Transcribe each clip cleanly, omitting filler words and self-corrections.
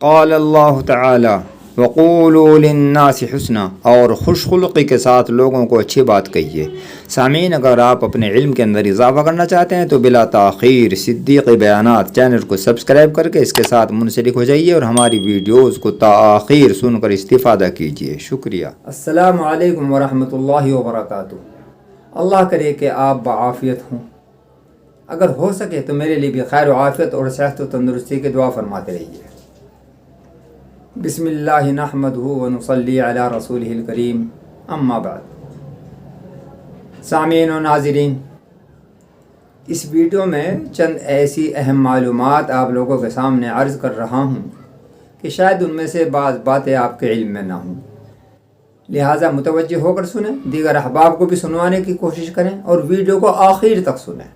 قال اللہ تعالی وقولوا للناس حسنا، اور خوش خلقی کے ساتھ لوگوں کو اچھی بات کہیے۔ سامعین، اگر آپ اپنے علم کے اندر اضافہ کرنا چاہتے ہیں تو بلا تاخیر صدیقی بیانات چینل کو سبسکرائب کر کے اس کے ساتھ منسلک ہو جائیے اور ہماری ویڈیوز کو تاخیر سن کر استفادہ کیجیے۔ شکریہ۔ السلام علیکم ورحمۃ اللہ وبرکاتہ۔ اللہ کرے کہ آپ بعافیت ہوں، اگر ہو سکے تو میرے لیے بھی خیر و عافیت اور صحت و تندرستی کی دعا فرماتے رہیے۔ بسم اللہ نحمدہ ونصلی علی رسولہ الکریم، اما بعد۔ سامعین و ناظرین، اس ویڈیو میں چند ایسی اہم معلومات آپ لوگوں کے سامنے عرض کر رہا ہوں کہ شاید ان میں سے بعض باتیں آپ کے علم میں نہ ہوں، لہٰذا متوجہ ہو کر سنیں، دیگر احباب کو بھی سنوانے کی کوشش کریں اور ویڈیو کو آخر تک سنیں۔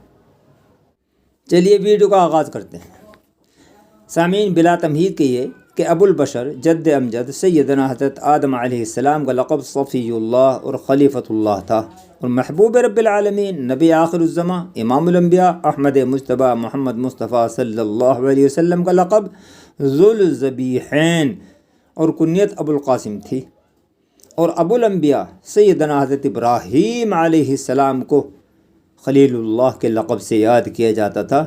چلیے ویڈیو کا آغاز کرتے ہیں۔ سامعین، بلا تمہید کہیے کہ ابو البشر جد امجد سیدنا حضرت آدم علیہ السلام کا لقب صفی اللہ اور خلیفۃ اللہ تھا، اور محبوب رب العالمین نبی آخر الزماں امام الانبیاء احمد مجتبیٰ محمد مصطفیٰ صلی اللہ علیہ وسلم کا لقب ذوالذبیحین اور کنیت ابو القاسم تھی، اور ابو الانبیاء سیدنا حضرت ابراہیم علیہ السلام کو خلیل اللہ کے لقب سے یاد کیا جاتا تھا،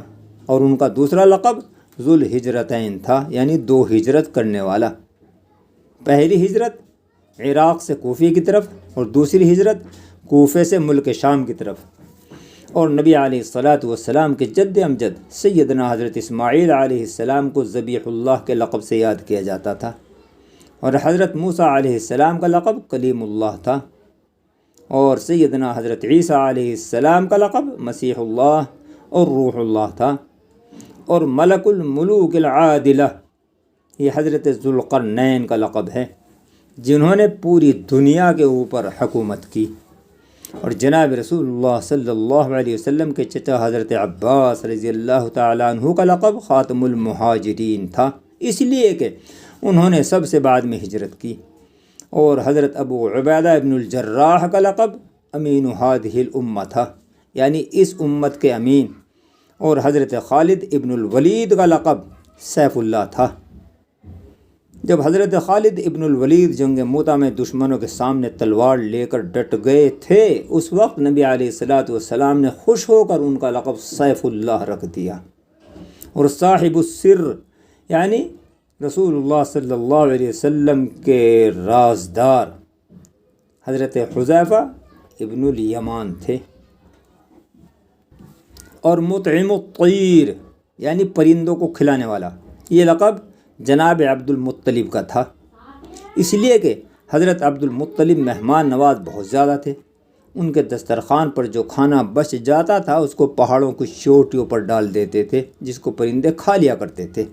اور ان کا دوسرا لقب ذوالہجرتین تھا، یعنی دو ہجرت کرنے والا۔ پہلی ہجرت عراق سے کوفے کی طرف اور دوسری ہجرت کوفے سے ملک شام کی طرف۔ اور نبی علیہ الصلاۃ والسلام کے جد امجد سیدنا حضرت اسماعیل علیہ السلام کو ذبیح اللہ کے لقب سے یاد کیا جاتا تھا، اور حضرت موسیٰ علیہ السلام کا لقب کلیم اللہ تھا، اور سیدنا حضرت عیسیٰ علیہ السلام کا لقب مسیح اللہ اور روح اللہ تھا، اور ملک الملوک العادلہ یہ حضرت ذوالقرنین کا لقب ہے، جنہوں نے پوری دنیا کے اوپر حکومت کی۔ اور جناب رسول اللہ صلی اللہ علیہ وسلم کے چچا حضرت عباس رضی اللہ تعالیٰ عنہ کا لقب خاتم المہاجرین تھا، اس لیے کہ انہوں نے سب سے بعد میں ہجرت کی۔ اور حضرت ابو عبیدہ ابن الجراح کا لقب امین ہذہ الامہ تھا، یعنی اس امت کے امین، اور حضرت خالد ابن الولید کا لقب سیف اللہ تھا۔ جب حضرت خالد ابن الولید جنگ موتا میں دشمنوں کے سامنے تلوار لے کر ڈٹ گئے تھے، اس وقت نبی علیہ الصلاۃ والسلام نے خوش ہو کر ان کا لقب سیف اللہ رکھ دیا۔ اور صاحب السر یعنی رسول اللہ صلی اللہ علیہ وسلم کے رازدار حضرت حذیفہ ابن الیمان تھے۔ اور مطعم الطیر یعنی پرندوں کو کھلانے والا، یہ لقب جناب عبد المطلب کا تھا، اس لیے کہ حضرت عبد المطلب مہمان نواز بہت زیادہ تھے۔ ان کے دسترخوان پر جو کھانا بچ جاتا تھا اس کو پہاڑوں کی چوٹیوں پر ڈال دیتے تھے، جس کو پرندے کھا لیا کرتے تھے،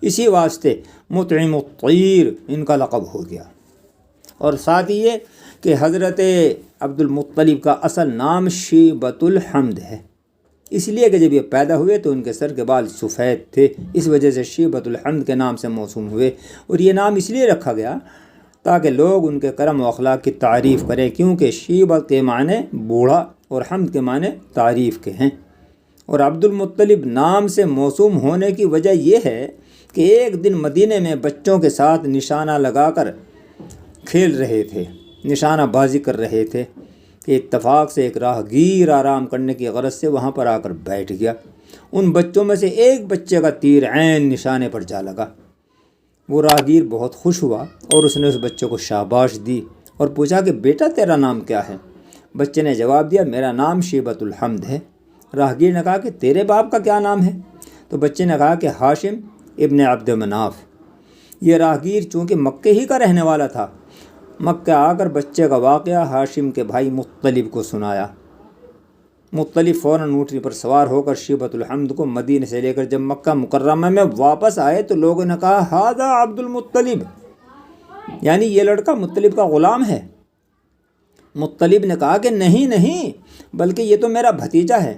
اسی واسطے مطعم الطیر ان کا لقب ہو گیا۔ اور ساتھ یہ کہ حضرت عبد المطلب کا اصل نام شیبۃ الحمد ہے، اس لیے کہ جب یہ پیدا ہوئے تو ان کے سر کے بال سفید تھے، اس وجہ سے شیبۃ الحمد کے نام سے موسوم ہوئے۔ اور یہ نام اس لیے رکھا گیا تاکہ لوگ ان کے کرم و اخلاق کی تعریف کریں، کیونکہ شیبہ کے معنی بوڑھا اور حمد کے معنی تعریف کے ہیں۔ اور عبد المطلب نام سے موسوم ہونے کی وجہ یہ ہے کہ ایک دن مدینے میں بچوں کے ساتھ نشانہ لگا کر کھیل رہے تھے، نشانہ بازی کر رہے تھے کہ اتفاق سے ایک راہگیر آرام کرنے کی غرض سے وہاں پر آ کر بیٹھ گیا۔ ان بچوں میں سے ایک بچے کا تیر عین نشانے پر جا لگا۔ وہ راہگیر بہت خوش ہوا اور اس نے اس بچے کو شاباش دی اور پوچھا کہ بیٹا تیرا نام کیا ہے؟ بچے نے جواب دیا میرا نام شیبۃ الحمد ہے۔ راہگیر نے کہا کہ تیرے باپ کا کیا نام ہے؟ تو بچے نے کہا کہ ہاشم ابن عبد مناف۔ یہ راہگیر چونکہ مکے ہی کا رہنے والا تھا، مکہ آ کر بچے کا واقعہ ہاشم کے بھائی مطلب کو سنایا۔ مطلب فوراً اونٹنی پر سوار ہو کر شیبۃ الحمد کو مدینے سے لے کر جب مکہ مکرمہ میں واپس آئے تو لوگوں نے کہا ھذا عبد المطلب، یعنی یہ لڑکا مطلب کا غلام ہے۔ مطلب نے کہا کہ نہیں بلکہ یہ تو میرا بھتیجا ہے،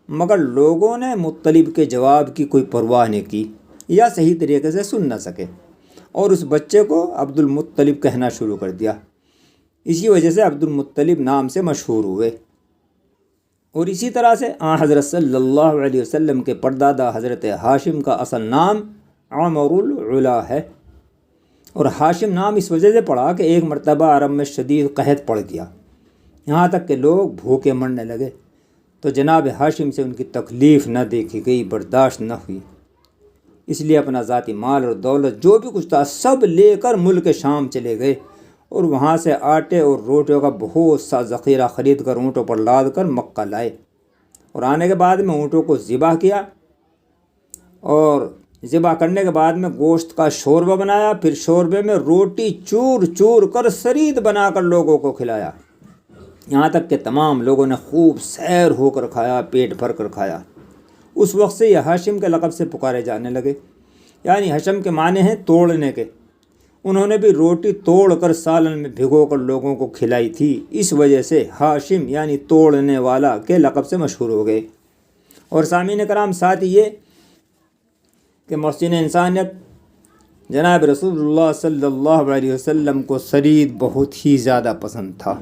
مگر لوگوں نے مطلب کے جواب کی کوئی پرواہ نہیں کی یا صحیح طریقے سے سن نہ سکے، اور اس بچے کو عبد المطلب کہنا شروع کر دیا۔ اسی وجہ سے عبد المطلب نام سے مشہور ہوئے۔ اور اسی طرح سے حضرت صلی اللہ علیہ وسلم کے پردادا حضرت ہاشم کا اصل نام عمر العلا ہے، اور ہاشم نام اس وجہ سے پڑا کہ ایک مرتبہ عرب میں شدید قحط پڑ گیا، یہاں تک کہ لوگ بھوکے مرنے لگے، تو جناب ہاشم سے ان کی تکلیف نہ دیکھی گئی، برداشت نہ ہوئی، اس لیے اپنا ذاتی مال اور دولت جو بھی کچھ تھا سب لے کر ملک شام چلے گئے، اور وہاں سے آٹے اور روٹیوں کا بہت سا ذخیرہ خرید کر اونٹوں پر لاد کر مکہ لائے، اور آنے کے بعد میں اونٹوں کو ذبح کیا، اور ذبح کرنے کے بعد میں گوشت کا شوربہ بنایا، پھر شوربے میں روٹی چور چور کر سرید بنا کر لوگوں کو کھلایا، یہاں تک کہ تمام لوگوں نے خوب سیر ہو کر کھایا، پیٹ بھر کر کھایا۔ اس وقت سے یہ ہاشم کے لقب سے پکارے جانے لگے، یعنی ہاشم کے معنی ہیں توڑنے کے۔ انہوں نے بھی روٹی توڑ کر سالن میں بھگو کر لوگوں کو کھلائی تھی، اس وجہ سے ہاشم یعنی توڑنے والا کے لقب سے مشہور ہو گئے۔ اور سامعین کرام، ساتھ یہ کہ محسن انسانیت جناب رسول اللہ صلی اللہ علیہ وسلم کو سرید بہت ہی زیادہ پسند تھا۔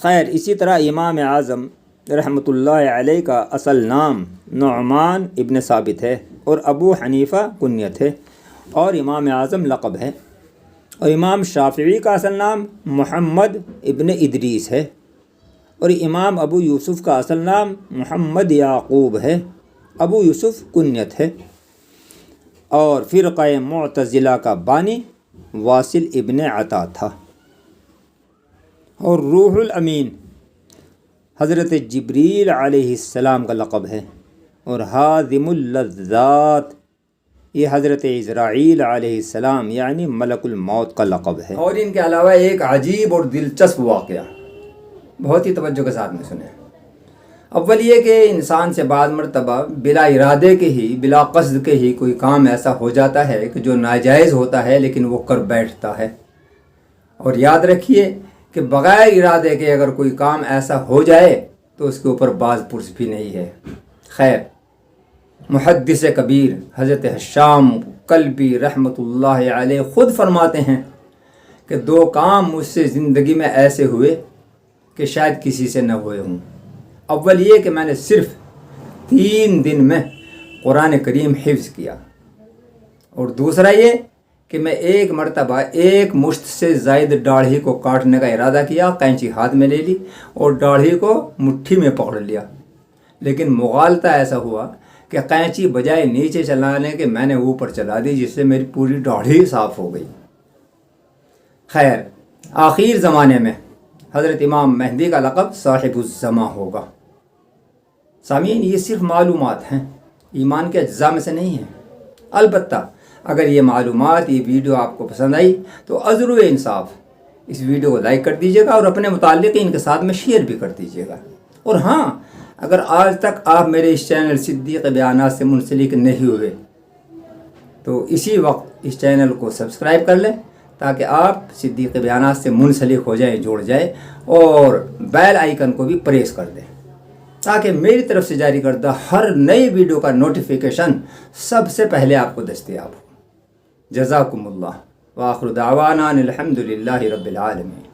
خیر، اسی طرح امام اعظم رحمۃ اللہ علیہ کا اصل نام نعمان ابن ثابت ہے، اور ابو حنیفہ کنیت ہے، اور امام اعظم لقب ہے، اور امام شافعی کا اصل نام محمد ابن ادریس ہے، اور امام ابو یوسف کا اصل نام محمد یعقوب ہے، ابو یوسف کنیت ہے، اور فرقہ معتزلہ کا بانی واصل ابن عطا تھا۔ اور روح الامین حضرت جبریل علیہ السلام کا لقب ہے، اور ہاضم اللذات یہ حضرت عزرائیل علیہ السلام یعنی ملک الموت کا لقب ہے۔ اور ان کے علاوہ ایک عجیب اور دلچسپ واقعہ بہت ہی توجہ کے ساتھ میں سنیں۔ اول یہ کہ انسان سے بعض مرتبہ بلا ارادے کے ہی، بلا قصد کے ہی کوئی کام ایسا ہو جاتا ہے کہ جو ناجائز ہوتا ہے لیکن وہ کر بیٹھتا ہے، اور یاد رکھیے کہ بغیر ارادے کے اگر کوئی کام ایسا ہو جائے تو اس کے اوپر باز پرس بھی نہیں ہے۔ خیر، محدث کبیر حضرت حشام کلبی رحمۃ اللہ علیہ خود فرماتے ہیں کہ 2 کام مجھ سے زندگی میں ایسے ہوئے کہ شاید کسی سے نہ ہوئے ہوں۔ اول یہ کہ میں نے صرف 3 دن میں قرآن کریم حفظ کیا، اور دوسرا یہ کہ میں ایک مرتبہ 1 مشت سے زائد داڑھی کو کاٹنے کا ارادہ کیا، قینچی ہاتھ میں لے لی اور داڑھی کو مٹھی میں پکڑ لیا، لیکن مغالطہ ایسا ہوا کہ قینچی بجائے نیچے چلانے کے میں نے اوپر چلا دی، جس سے میری پوری داڑھی صاف ہو گئی۔ خیر، آخر زمانے میں حضرت امام مہدی کا لقب صاحب الزماں ہوگا۔ سامعین، یہ صرف معلومات ہیں، ایمان کے اجزاء میں سے نہیں ہیں۔ البتہ اگر یہ معلومات، یہ ویڈیو آپ کو پسند آئی تو عذر و انصاف اس ویڈیو کو لائک کر دیجیے گا، اور اپنے متعلقین کے ساتھ میں شیئر بھی کر دیجیے گا۔ اور ہاں، اگر آج تک آپ میرے اس چینل صدیق بیانات سے منسلک نہیں ہوئے تو اسی وقت اس چینل کو سبسکرائب کر لیں، تاکہ آپ صدیق بیانات سے منسلک ہو جائیں، جوڑ جائیں، اور بیل آئیکن کو بھی پریس کر دیں، تاکہ میری طرف سے جاری کردہ ہر نئی ویڈیو کا نوٹیفیکیشن سب سے پہلے آپ کو دستیاب ہو۔ جزاکم اللہ، وآخر دعوانا الحمد للہ رب العالمین۔